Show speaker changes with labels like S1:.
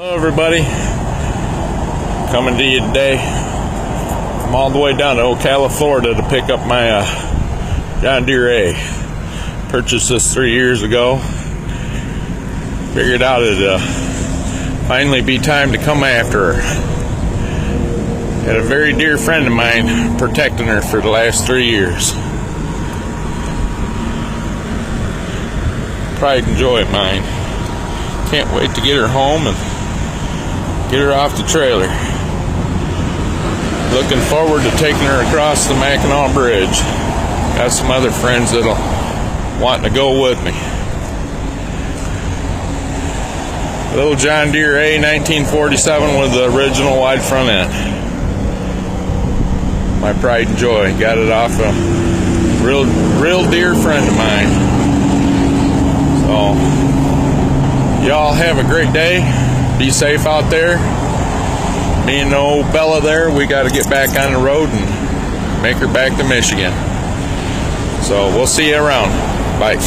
S1: Hello everybody, coming to you today. I'm all the way down to Ocala, Florida to pick up my John Deere A. Purchased this 3 years ago. Figured out it'd finally be time to come after her. Had a very dear friend of mine protecting her for the last 3 years. Pride and joy of mine. Can't wait to get her home and get her off the trailer. Looking forward to taking her across the Mackinac Bridge. Got some other friends that'll want to go with me. Little John Deere A 1947 with the original wide front end. My pride and joy. Got it off a real dear friend of mine. So y'all have a great day. Be safe out there. Me and old Bella there, we got to get back on the road and make her back to Michigan. So we'll see you around. Bye.